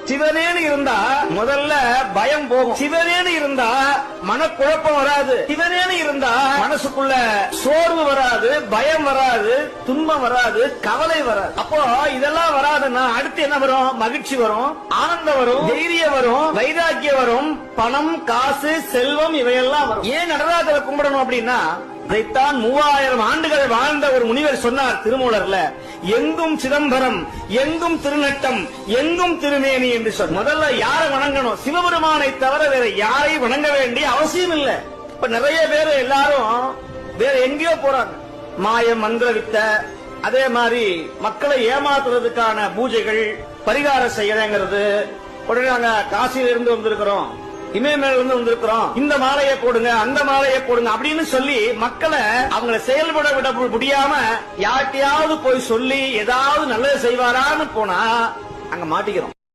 சிவனேன்னு இருந்தா முதல்ல பயம் போகும். சிவனேன்னு இருந்தா மனக்குழப்பம் வராது. சிவனேன்னு இருந்தா மனசுக்குள்ள சோர்வு வராது, பயம் வராது, துன்பம் வராது, கவலை வராது. அப்போ இதெல்லாம் வராதுன்னா அடுத்து என்ன வரும்? மகிழ்ச்சி வரும், ஆனந்தம் வரும், தைரியம் வரும், வைராக்கியம் வரும், பணம், காசு, செல்வம் இவையெல்லாம் வரும். ஏன் நடராஜரை கும்பிடணும் அப்படின்னா அதைத்தான் 3000 ஆண்டுகள் வாழ்ந்த ஒரு முனிவர் சொன்னார் திருமூலர்ல. எங்கும் சிதம்பரம், எங்கும் திருநட்டம், எங்கும் திருமேனி என்று சொன்ன. முதல்ல யாரை வணங்கணும்? சிவபெருமானை தவிர வேற யாரையும் வணங்க வேண்டிய அவசியம் இல்லை. இப்ப நிறைய பேர் எல்லாரும் வேற எங்கேயோ போறாங்க. மாயம், மந்திர வித்த, அதே மாதிரி மக்களை ஏமாத்துறதுக்கான பூஜைகள், பரிகாரம் செய்யறங்கிறது. உடனே நாங்க காசியில இருந்து வந்திருக்கிறோம், இமயமலையில இருந்து வந்திருக்கிறோம், இந்த மாலையை போடுங்க, அந்த மாலையை போடுங்க அப்படின்னு சொல்லி மக்களை அவங்களை செயல்பட விட முடியாம யார்ட்டையாவது போய் சொல்லி ஏதாவது நல்லது செய்வாரான்னு போனா அங்க மாட்டிக்கிறோம்.